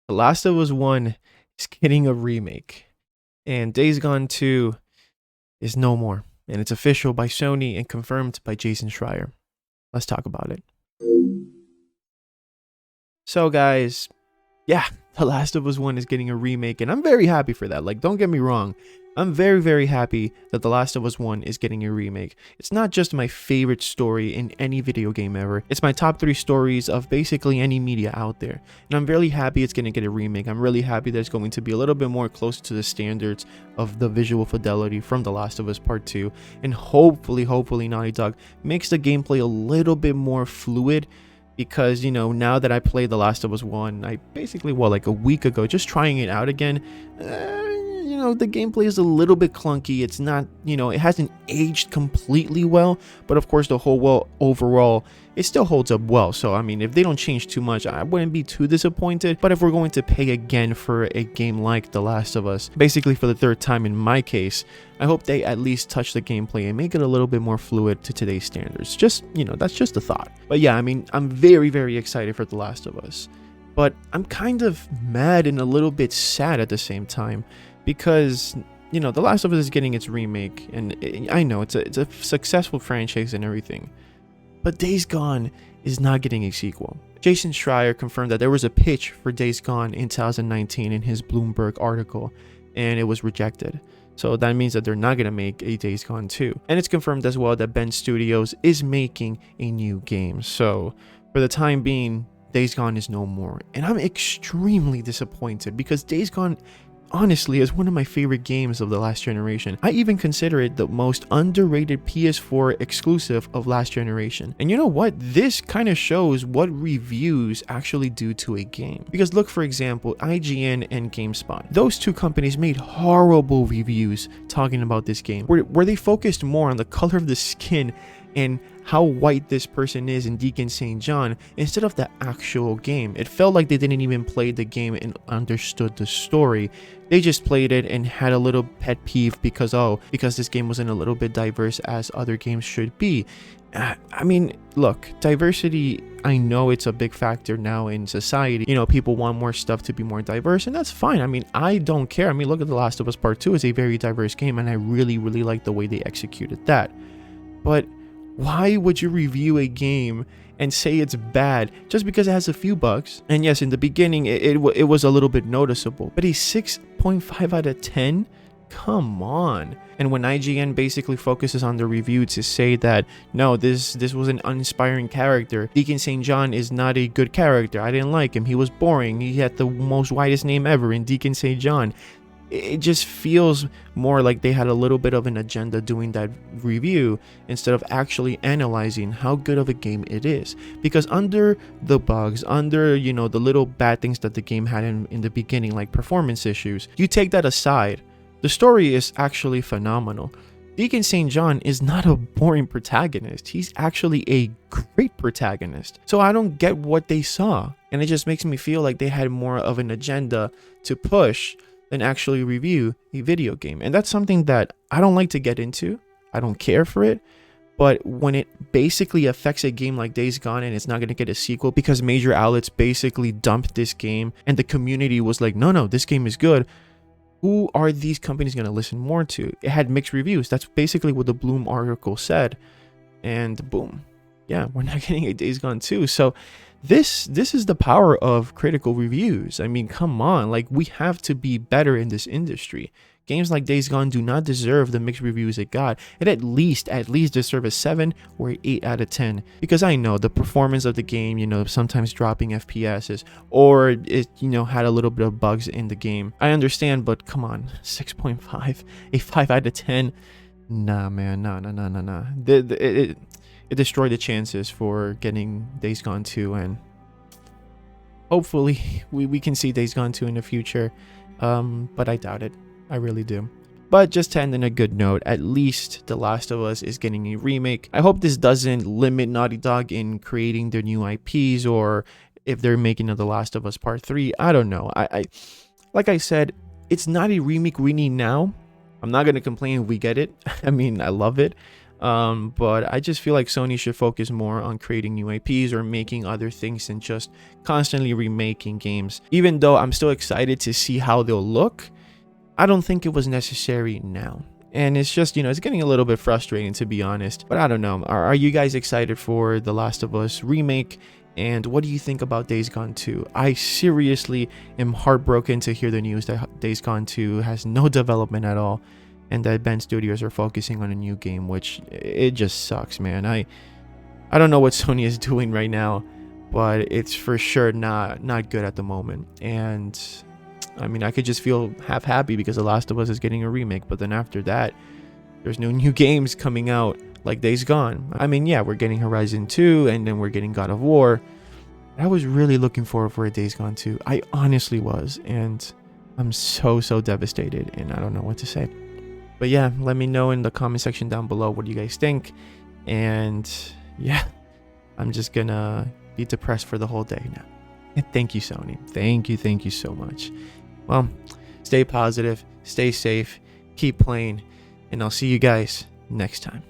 The Last of Us 1 is getting a remake, and Days Gone 2 is no more. And it's official by Sony and confirmed by Jason Schreier. Let's talk about it. So, guys, yeah, The Last of Us 1 is getting a remake, and I'm very happy for that. Like, don't get me wrong. I'm very, very happy that The Last of Us 1 is getting a remake. It's not just my favorite story in any video game ever. It's my top 3 stories of basically any media out there. And I'm really happy it's going to get a remake. I'm really happy that it's going to be a little bit more close to the standards of the visual fidelity from The Last of Us Part 2. And hopefully Naughty Dog makes the gameplay a little bit more fluid. Because, you know, now that I played The Last of Us 1, I basically, like a week ago, just trying it out again, you know, the gameplay is a little bit clunky. It's not, you know, it hasn't aged completely well, but of course the whole overall, it still holds up well. So, I mean, if they don't change too much, I wouldn't be too disappointed. But if we're going to pay again for a game like The Last of Us, basically for the third time in my case, I hope they at least touch the gameplay and make it a little bit more fluid to today's standards. Just, you know, that's just a thought. But yeah, I mean, I'm very, very excited for The Last of Us. But I'm kind of mad and a little bit sad at the same time because, you know, The Last of Us is getting its remake, and I know it's a successful franchise and everything. But Days Gone is not getting a sequel. Jason Schreier confirmed that there was a pitch for Days Gone in 2019 in his Bloomberg article, and it was rejected. So that means that they're not going to make a Days Gone 2. And it's confirmed as well that Ben Studios is making a new game. So for the time being, Days Gone is no more. And I'm extremely disappointed because Days Gone honestly is one of my favorite games of the last generation. I even consider it the most underrated PS4 exclusive of last generation. And you know what? This kind of shows what reviews actually do to a game. Because look, for example, IGN and GameSpot. Those two companies made horrible reviews talking about this game, where they focused more on the color of the skin and how white this person is in Deacon St. John instead of the actual game. It felt like they didn't even play the game and understood the story. They just played it and had a little pet peeve because this game wasn't a little bit diverse as other games should be. I mean, look, diversity, I know it's a big factor now in society. You know, people want more stuff to be more diverse, and that's fine. I mean, I don't care. I mean, look at The Last of Us Part 2 is a very diverse game, and I really, really like the way they executed that. But why would you review a game and say it's bad just because it has a few bugs? And yes, in the beginning, it was a little bit noticeable, but a 6.5 out of 10? Come on. And when IGN basically focuses on the review to say that, no, this was an uninspiring character. Deacon St. John is not a good character. I didn't like him. He was boring. He had the most widest name ever in Deacon St. John. It just feels more like they had a little bit of an agenda doing that review instead of actually analyzing how good of a game it is. Because under the bugs, under, you know, the little bad things that the game had in the beginning, like performance issues, you take that aside, the story is actually phenomenal. Deacon St. John is not a boring protagonist. He's actually a great protagonist. So I don't get what they saw. And it just makes me feel like they had more of an agenda to push than actually review a video game. And that's something that I don't like to get into. I don't care for it. But when it basically affects a game like Days Gone and it's not going to get a sequel because major outlets basically dumped this game and the community was like, no, this game is good. Who are these companies going to listen more to? It had mixed reviews. That's basically what the Bloom article said. And boom. Yeah, we're not getting a Days Gone 2. So this is the power of critical reviews. I mean, come on. Like, we have to be better in this industry. Games like Days Gone do not deserve the mixed reviews it got. It at least deserve a 7 or an 8 out of 10. Because I know the performance of the game, you know, sometimes dropping FPSs, or it, you know, had a little bit of bugs in the game. I understand, but come on, 6.5, a 5 out of 10. Nah, man, nah. It destroyed the chances for getting Days Gone 2, and hopefully we can see Days Gone 2 in the future. But I doubt it. I really do. But just to end on a good note, at least The Last of Us is getting a remake. I hope this doesn't limit Naughty Dog in creating their new IPs, or if they're making The Last of Us Part 3. I don't know. I like I said, it's not a remake we need now. I'm not going to complain if we get it. I mean, I love it. But I just feel like Sony should focus more on creating new IPs or making other things than just constantly remaking games. Even though I'm still excited to see how they'll look, I don't think it was necessary now. And it's just, it's getting a little bit frustrating, to be honest. But I don't know. Are you guys excited for The Last of Us remake? And what do you think about Days Gone 2? I seriously am heartbroken to hear the news that Days Gone 2 has no development at all, and that Bend Studios are focusing on a new game, which it just sucks, man. I don't know what Sony is doing right now, but it's for sure not good at the moment. And I mean, I could just feel half happy because The Last of Us is getting a remake, but then after that, there's no new games coming out like Days Gone. I mean, yeah, we're getting Horizon 2, and then we're getting God of War. I was really looking forward for a Days Gone 2. I honestly was, and I'm so devastated, and I don't know what to say. But yeah, let me know in the comment section down below what you guys think. And yeah, I'm just gonna be depressed for the whole day now. And thank you, Sony. Thank you so much. Well, stay positive, stay safe, keep playing, and I'll see you guys next time.